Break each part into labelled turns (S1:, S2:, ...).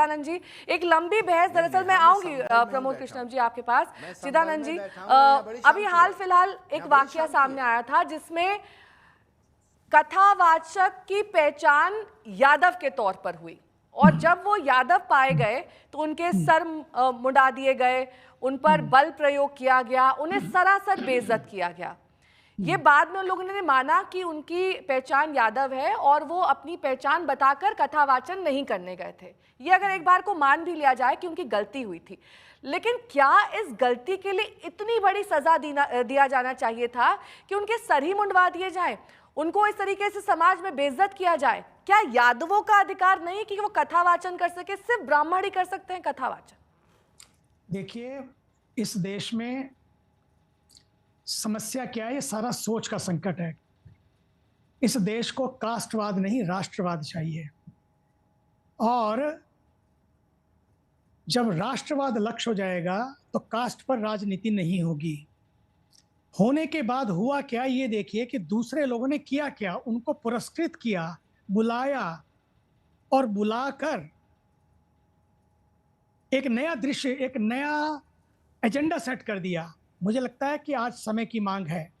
S1: चिदानंद जी, एक लंबी बहस, दरअसल मैं आऊंगी प्रमोद कृष्णम जी आपके पास। चिदानंद जी, अभी हाल फिलहाल एक वाकया सामने आया था जिसमें कथावाचक की पहचान यादव के तौर पर हुई, और जब वो यादव पाए गए तो उनके सर मुंडा दिए गए, उन पर बल प्रयोग किया गया, उन्हें सरासर बेइज्जत किया गया। ये बाद में उन लोगों ने माना कि उनकी पहचान यादव है और वो अपनी पहचान बताकर कथावाचन नहीं करने गए थे। ये अगर एक बार को मान भी लिया जाए कि उनकी गलती हुई थी, लेकिन क्या इस गलती के लिए इतनी बड़ी सजा दिया जाना चाहिए था कि उनके सर ही मुंडवा दिए जाए, उनको इस तरीके से समाज में बेइज्जत किया जाए? क्या यादवों का अधिकार नहीं कि वो कथावाचन कर सके? सिर्फ ब्राह्मण ही कर सकते हैं कथावाचन?
S2: देखिए, इस देश में समस्या क्या है? ये सारा सोच का संकट है। इस देश को कास्टवाद नहीं, राष्ट्रवाद चाहिए। और जब राष्ट्रवाद लक्ष्य हो जाएगा तो कास्ट पर राजनीति नहीं होगी। होने के बाद हुआ क्या, ये देखिए कि दूसरे लोगों ने किया क्या। उनको पुरस्कृत किया, बुलाया और बुलाकर एक नया दृश्य, एक नया एजेंडा सेट कर दिया। मुझे लगता है कि आज समय की मांग है।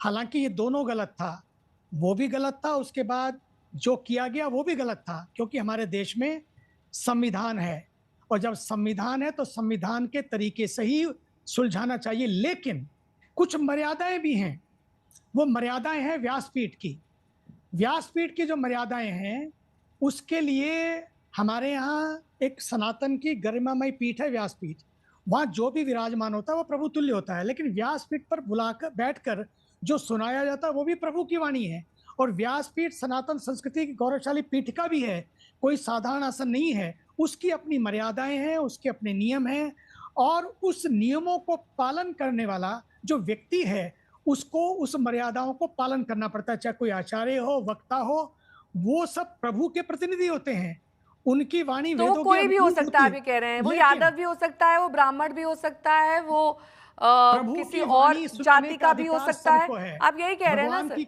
S2: हालांकि ये दोनों गलत था, वो भी गलत था, उसके बाद जो किया गया वो भी गलत था, क्योंकि हमारे देश में संविधान है और जब संविधान है तो संविधान के तरीके से ही सुलझाना चाहिए। लेकिन कुछ मर्यादाएं भी हैं। वो मर्यादाएं हैं व्यासपीठ की। व्यासपीठ की जो मर्यादाएं हैं उसके लिए हमारे यहाँ एक सनातन की गरिमामय पीठ है व्यासपीठ। वहाँ जो भी विराजमान होता है वो प्रभु तुल्य होता है, लेकिन व्यासपीठ पर बुलाकर बैठकर जो सुनाया जाता है वो भी प्रभु की वाणी है। और व्यासपीठ सनातन संस्कृति की गौरवशाली पीठिका भी है, कोई साधारण आसन नहीं है। उसकी अपनी मर्यादाएं हैं, उसके अपने नियम हैं, और उस नियमों को पालन करने वाला जो व्यक्ति है उसको उस मर्यादाओं को पालन करना पड़ता है। चाहे कोई आचार्य हो, वक्ता हो, वो सब प्रभु के प्रतिनिधि होते हैं। उनकी वाणी
S1: तो
S2: वेदों
S1: कोई
S2: की
S1: भी हो
S2: अनुरूप
S1: सकता है,
S2: होती
S1: आप ये
S2: है।
S1: कह रहे हैं? वो
S2: लेकिन
S1: यादव भी हो सकता है, वो ब्राह्मण भी हो सकता है, वो
S2: प्रभु
S1: किसी
S2: की
S1: और
S2: वाणी सुनाने
S1: जाति
S2: का
S1: का भी हो
S2: अधिकार
S1: सकता है।
S2: सबको है।
S1: आप यही कह रहे हैं ना सर?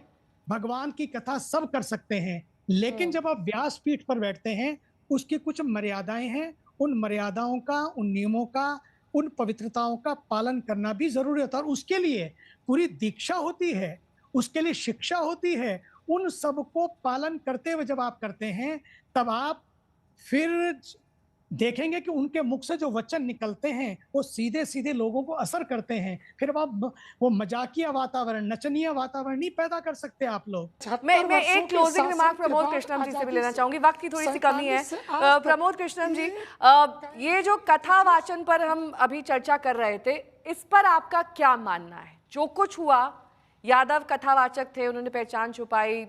S2: भगवान की कथा सब कर सकते हैं, लेकिन जब आप व्यासपीठ पर बैठते हैं उसकी कुछ मर्यादाएं हैं। उन मर्यादाओं का, उन नियमों का, उन पवित्रताओं का पालन करना भी जरूरी होता है, और उसके लिए पूरी दीक्षा होती है, उसके लिए शिक्षा होती है। उन सबको पालन करते हुए जब आप करते हैं तब आप फिर देखेंगे कि उनके मुख से जो वचन निकलते हैं वो सीधे सीधे लोगों को असर करते हैं। फिर आप वो मजाकिया वातावरण, नचनिया वातावरण नहीं पैदा कर सकते आप लोग।
S1: मैं एक क्लोजिंग रिमार्क प्रमोद कृष्णम जी से भी लेना चाहूंगी, वक्त की थोड़ी सी कमी है। प्रमोद कृष्णम जी, ये जो कथा वाचन पर हम अभी चर्चा कर रहे थे, इस पर आपका क्या मानना है? जो कुछ हुआ, यादव कथावाचक थे, उन्होंने पहचान छुपाई,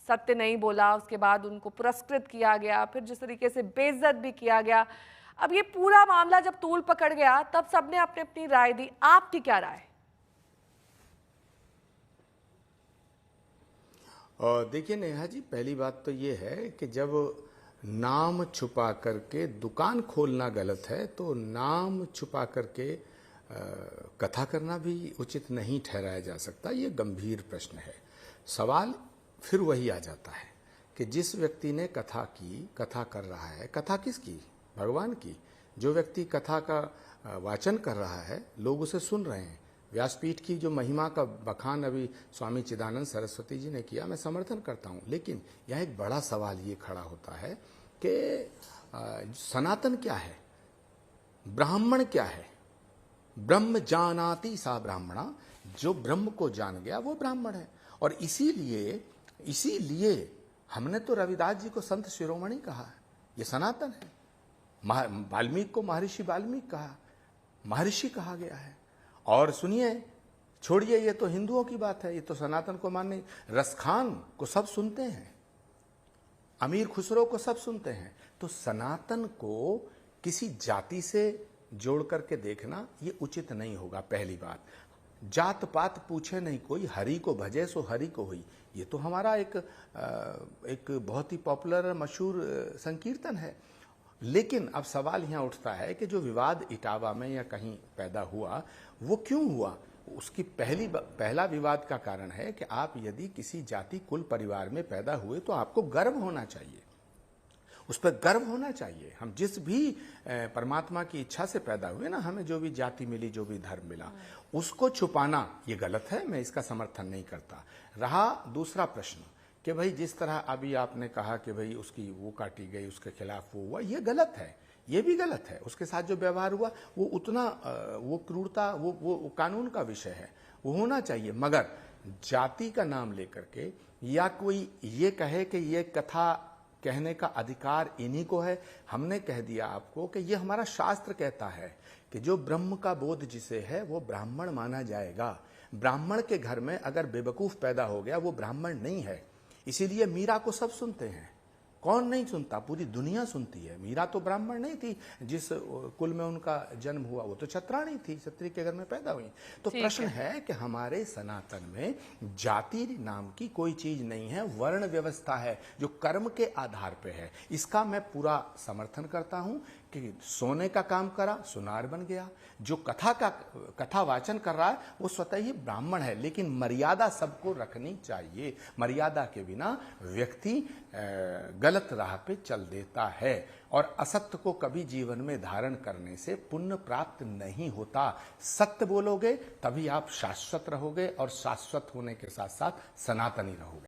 S1: सत्य नहीं बोला, उसके बाद उनको पुरस्कृत किया गया, फिर जिस तरीके से बेइज्जत भी किया गया, अब ये पूरा मामला जब तूल पकड़ गया तब सबने अपनी अपनी राय दी। आपकी क्या राय?
S3: और देखिए नेहा जी, पहली बात तो ये है कि जब नाम छुपा करके दुकान खोलना गलत है तो नाम छुपा करके कथा करना भी उचित नहीं ठहराया जा सकता। ये गंभीर प्रश्न है। सवाल फिर वही आ जाता है कि जिस व्यक्ति ने कथा की, कथा कर रहा है, कथा किसकी? भगवान की। जो व्यक्ति कथा का वाचन कर रहा है, लोग उसे सुन रहे हैं। व्यासपीठ की जो महिमा का बखान अभी स्वामी चिदानंद सरस्वती जी ने किया, मैं समर्थन करता हूँ, लेकिन यह एक बड़ा सवाल ये खड़ा होता है कि सनातन क्या है, ब्राह्मण क्या है? ब्रह्म जानाति सा ब्राह्मणा, जो ब्रह्म को जान गया वो ब्राह्मण है। और इसीलिए हमने तो रविदास जी को संत शिरोमणि कहा है, ये सनातन है। वाल्मीकि को महर्षि वाल्मीकि कहा, महर्षि कहा गया है। और सुनिए, छोड़िए, ये तो हिंदुओं की बात है, ये तो सनातन को मानने। रसखान को सब सुनते हैं, अमीर खुसरो को सब सुनते हैं। तो सनातन को किसी जाति से जोड़ करके देखना ये उचित नहीं होगा। पहली बात, जात पात पूछे नहीं कोई, हरि को भजे सो हरि को हुई, ये तो हमारा एक बहुत ही पॉपुलर मशहूर संकीर्तन है। लेकिन अब सवाल यहाँ उठता है कि जो विवाद इटावा में या कहीं पैदा हुआ वो क्यों हुआ? उसकी पहला विवाद का कारण है कि आप यदि किसी जाति कुल परिवार में पैदा हुए तो आपको गर्व होना चाहिए। उस पर गर्व होना चाहिए। हम जिस भी परमात्मा की इच्छा से पैदा हुए ना, हमें जो भी जाति मिली, जो भी धर्म मिला, उसको छुपाना ये गलत है, मैं इसका समर्थन नहीं करता। रहा दूसरा प्रश्न कि भाई जिस तरह अभी आपने कहा कि भाई उसकी वो काटी गई, उसके खिलाफ वो हुआ, ये गलत है, ये भी गलत है। उसके साथ जो व्यवहार हुआ वो उतना वो क्रूरता, वो कानून का विषय है, वो होना चाहिए। मगर जाति का नाम लेकर के या कोई ये कहे कि ये कथा कहने का अधिकार इन्हीं को है, हमने कह दिया आपको कि ये हमारा शास्त्र कहता है कि जो ब्रह्म का बोध जिसे है वो ब्राह्मण माना जाएगा। ब्राह्मण के घर में अगर बेवकूफ पैदा हो गया वो ब्राह्मण नहीं है। इसीलिए मीरा को सब सुनते हैं। कौन नहीं सुनता? पूरी दुनिया सुनती है। मीरा तो ब्राह्मण नहीं थी, जिस कुल में उनका जन्म हुआ वो तो छत्राणी थी, छत्री के घर में पैदा हुई। तो प्रश्न है कि हमारे सनातन में जाति नाम की कोई चीज नहीं है, वर्ण व्यवस्था है जो कर्म के आधार पे है। इसका मैं पूरा समर्थन करता हूं कि सोने का काम करा, सुनार बन गया। जो कथा वाचन कर रहा है वो स्वतः ही ब्राह्मण है, लेकिन मर्यादा सबको रखनी चाहिए। मर्यादा के बिना व्यक्ति गलत राह पे चल देता है और असत्य को कभी जीवन में धारण करने से पुण्य प्राप्त नहीं होता। सत्य बोलोगे तभी आप शाश्वत रहोगे और शाश्वत होने के साथ साथ सनातनी रहोगे।